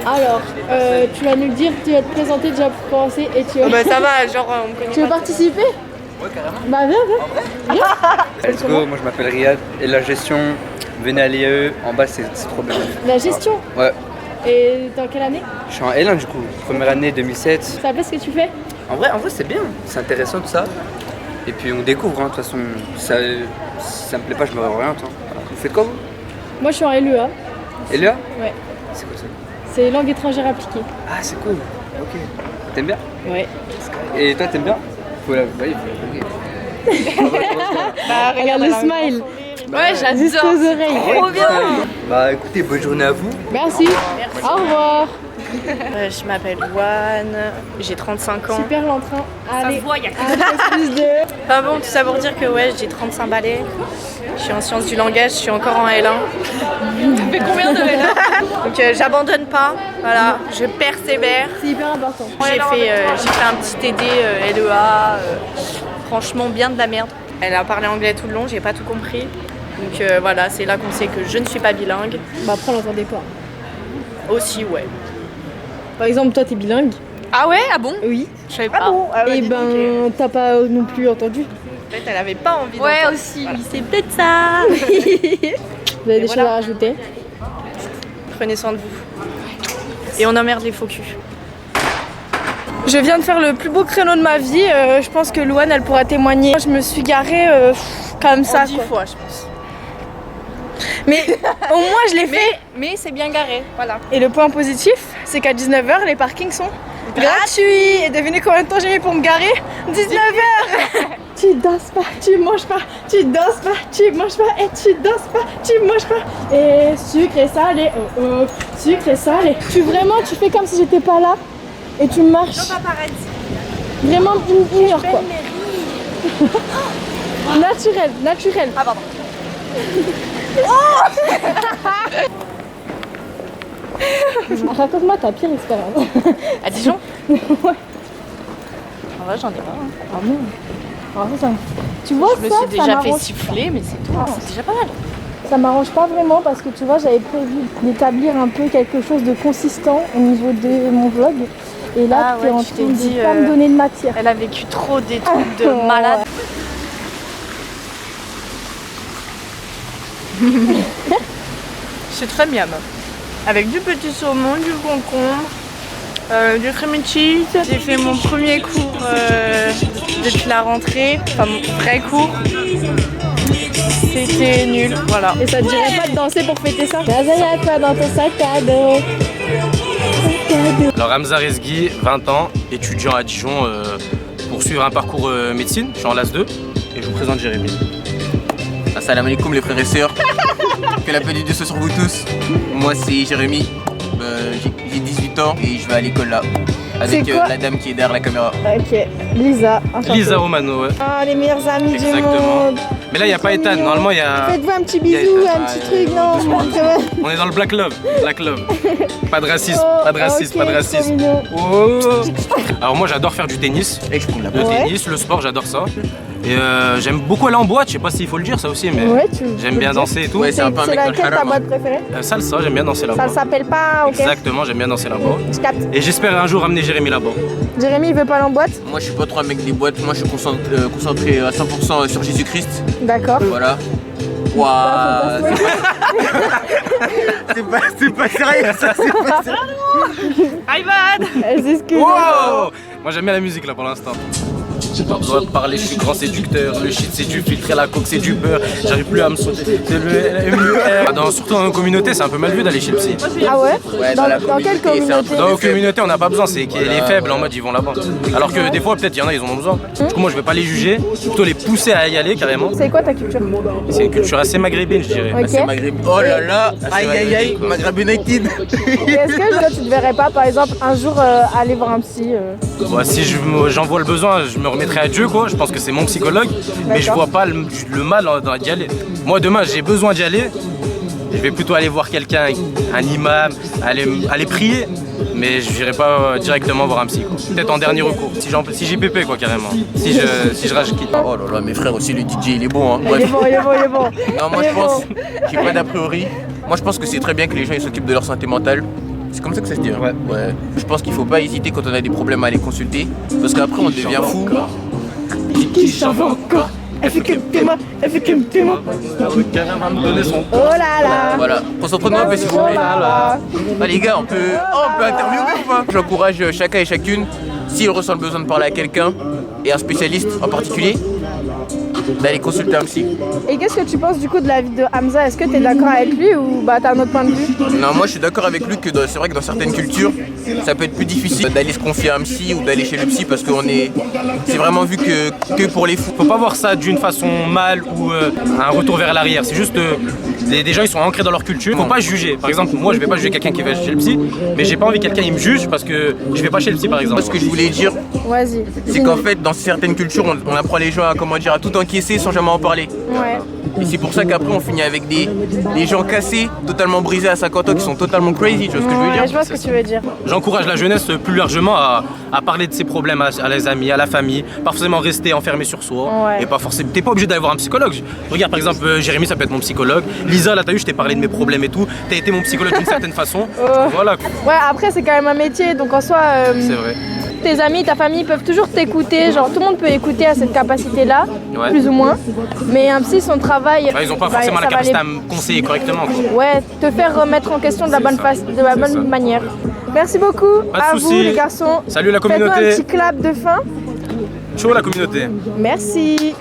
Alors, tu vas nous dire, tu vas te présenter déjà pour commencer et tu vas... Bah ça va, genre on connaît Tu veux pas. participer? Ouais, carrément. Bah viens. Let's go, moi je m'appelle Riyad et la gestion, venez à l'IAE, en bas c'est trop bien. La gestion. Ouais, Et dans quelle année? je suis en L1 du coup, première année 2007. Ça plaît ce que tu fais? En vrai c'est bien, c'est intéressant tout ça. Et puis on découvre, de toute façon, ça me plaît pas, je me réoriente. Vous faites quoi vous? Moi je suis en LEA. LEA? Ouais. C'est quoi ça? C'est langue étrangère appliquée. Ah c'est cool, ok. T'aimes bien? Ouais. Et toi t'aimes bien? Oui, Bah Regarde le smile. Ouais, Jusqu'aux j'adore. oreilles. Trop bien. Bah écoutez, bonne journée à vous. Merci. Au revoir. Je m'appelle Louane, j'ai 35 ans. Super l'entrain. Allez. se voit, y a plus de... Enfin bon, tout ça pour dire que ouais, j'ai 35 balais. Je suis en sciences du langage, je suis encore en L1. Ça fait combien de L1? Donc j'abandonne pas, voilà, je persévère. C'est hyper important. J'ai fait un petit TD LEA, franchement bien de la merde. Elle a parlé anglais tout le long, j'ai pas tout compris. Donc voilà, c'est là qu'on sait que je ne suis pas bilingue. Bah après on l'entendait pas. Aussi, ouais. Par exemple toi t'es bilingue. Ah ouais? Ah bon? Oui. Je savais pas. Et ben t'as pas non plus entendu. En fait, elle avait pas envie Ouais, d'entendre. aussi, Voilà. c'est peut-être ça. Vous avez des choses à rajouter? Prenez soin de vous. Et on emmerde les faux culs. Je viens de faire le plus beau créneau de ma vie. Je pense que Louane, elle pourra témoigner. Je me suis garée comme ça. 10 fois, je pense. Mais au moins, je l'ai fait. Mais c'est bien garé, voilà. Et le point positif, c'est qu'à 19h, les parkings sont gratuits. Et devinez combien de temps j'ai mis pour me garer? 19h. Tu danses pas, tu manges pas, tu danses pas, tu manges pas, et tu danses pas, tu manges pas. Et sucre et salé, oh oh, sucre et salé. Tu fais comme si j'étais pas là et tu marches. Vraiment, ignore quoi. Naturel. Ah pardon. Raconte-moi ta pire expérience. À Dijon? Ouais. En vrai, j'en ai pas. Hein. Ah non. Alors ça, tu vois, Je me ça, suis déjà ça fait m'arrange. siffler, mais c'est tout. C'est déjà pas mal. Ça m'arrange pas vraiment parce que tu vois, j'avais prévu d'établir un peu quelque chose de consistant au niveau de mon vlog. Et là, Ah tu es ouais, en tu train t'es de dit, pas me donner de matière. Elle a vécu trop des trucs de malade. C'est très miam. Avec du petit saumon, du concombre, du cream cheese. J'ai fait mon premier cours depuis la rentrée, enfin mon vrai cours. C'était nul, voilà. Et ça te dirait pas de danser pour fêter ça? Y'a quoi dans ton sac à dos? Alors Hamza Rezgui, 20 ans, étudiant à Dijon pour suivre un parcours médecine. Je suis en LAS 2 et je vous présente Jérémy. Assalamu alaikum les frères et sœurs. Que la paix de Dieu soit sur vous tous. Moi c'est Jérémy, j'ai 18 ans et je vais à l'école là. Avec C'est quoi la dame qui est derrière la caméra. Ok, Lisa. enchantée. Lisa Romano, ouais. Ah, les meilleurs amis du Exactement. monde. Mais là, il n'y a pas Ethan. Normalement, il y a. Faites-vous un petit y a bisou, Ethan. un petit truc, non? doucement. Ça va. On est dans le Black Love. Black Love. Pas de racisme, Oh, pas de racisme, ok, pas de trop racisme. mignon. Oh. Alors, moi, j'adore faire du tennis. Et je prends la Le Ouais. tennis, le sport, j'adore ça. Et j'aime beaucoup aller en boîte. Je sais pas s'il faut le dire, ça aussi, mais Ouais, tu j'aime peux bien le dire. danser et tout. Ouais, c'est un peu un C'est mec dans le laquelle ta haram, boîte préférée? Salsa, j'aime bien danser Ça là-bas. ne s'appelle pas, ok? Exactement, j'aime bien danser là-bas. Je capte. Et j'espère un jour amener Jérémy là-bas. Jérémy, il veut pas aller en boîte? Moi je suis pas trop un mec des boîtes, moi je suis concentré à 100% sur Jésus-Christ. D'accord. Voilà. Waouh. C'est pas sérieux ça, c'est pas sérieux. Ivan! Elle s'excuse. Wow. Moi j'aime bien la musique là pour l'instant. J'ai pas besoin de parler, je suis grand séducteur. Le shit c'est du filtre et la coke c'est du beurre. J'arrive plus à me sauter. C'est le MUR. Surtout dans nos communautés, c'est un peu mal vu d'aller chez le psy. Ah ouais? Ouais, Dans la quelle communauté, c'est un communauté? truc. Dans nos communautés, on n'a pas besoin, c'est que les faibles en mode ils vont là-bas. Alors que des fois, peut-être il y en a, ils en ont besoin. Du coup, moi je vais pas les juger, plutôt les pousser à y aller carrément. C'est quoi ta culture? C'est une culture assez maghrébine, je dirais. Ok. C'est Maghreb. Oh là là. Aïe aïe aïe. Maghreb United. Et est-ce que toi, tu te verrais pas, par exemple, un jour aller voir un psy Bah, si j'en vois le besoin, je me remettrai à Dieu, quoi. Je pense que c'est mon psychologue, mais je vois pas le mal d'y aller. Moi, demain, j'ai besoin d'y aller. Je vais plutôt aller voir quelqu'un, un imam, aller prier, mais je n'irai pas directement voir un psy, quoi. Peut-être en dernier recours, si j'ai pépé, quoi, carrément. Si je rage quitte. Oh là là, mes frères aussi, le DJ il est bon hein. Il est bon, il est bon, il est bon. Non, moi je pense, j'ai pas d'a priori. Moi je pense que c'est très bien que les gens ils s'occupent de leur santé mentale. C'est comme ça que ça se dit. Hein. Ouais. Je pense qu'il faut pas hésiter quand on a des problèmes à aller consulter. Parce qu'après, on devient fou. Qui s'en va encore? Elle fait que t'aimer, elle fait que t'aimer. Oh là là. Voilà. Concentrez-nous un peu s'il vous plaît. Ah les gars, on peut interviewer ou pas? J'encourage chacun et chacune, s'il ressent le besoin de parler à quelqu'un, et un spécialiste en particulier, d'aller consulter un psy. Et qu'est-ce que tu penses du coup de la vie de Hamza? Est-ce que tu es d'accord avec lui ou bah t'as un autre point de vue? Non, moi je suis d'accord avec lui que c'est vrai que dans certaines cultures, ça peut être plus difficile d'aller se confier à un psy ou d'aller chez le psy parce c'est vraiment vu que pour les fous. Faut pas voir ça d'une façon mal ou un retour vers l'arrière. C'est juste des gens ils sont ancrés dans leur culture. Faut pas juger. Par exemple, moi je vais pas juger quelqu'un qui va chez le psy, mais j'ai pas envie que quelqu'un il me juge parce que je vais pas chez le psy par exemple. Moi ce que je voulais dire, Vas-y. c'est qu'en fait dans certaines cultures on apprend les gens à à tout encaisser sans jamais en parler. Ouais. Et c'est pour ça qu'après on finit avec des gens cassés, totalement brisés à 50 ans qui sont totalement crazy, tu vois ce que je veux dire? Ouais, je vois ce que tu veux dire. J'encourage la jeunesse plus largement à parler de ses problèmes à les amis, à la famille, pas forcément rester enfermé sur soi. Ouais. Et pas forcément. T'es pas obligé d'aller voir un psychologue. Regarde par exemple Jérémy, ça peut être mon psychologue. Lisa, là t'as vu, je t'ai parlé de mes problèmes et tout. T'as été mon psychologue d'une certaine façon. Voilà. Ouais, après c'est quand même un métier, donc en soi, C'est vrai. tes amis, ta famille peuvent toujours t'écouter, genre tout le monde peut écouter à cette capacité-là, Ouais. plus ou moins. Mais un psy, son travail, Ils ont pas bah, forcément la ça va capacité aller- à me conseiller correctement. Quoi. Ouais, te faire remettre en question de la C'est bonne ça. face, de la C'est bonne ça. manière. Merci beaucoup Pas de à vous soucis. les garçons. Salut la Faites-nous un communauté. petit clap de fin. Ciao la communauté. Merci.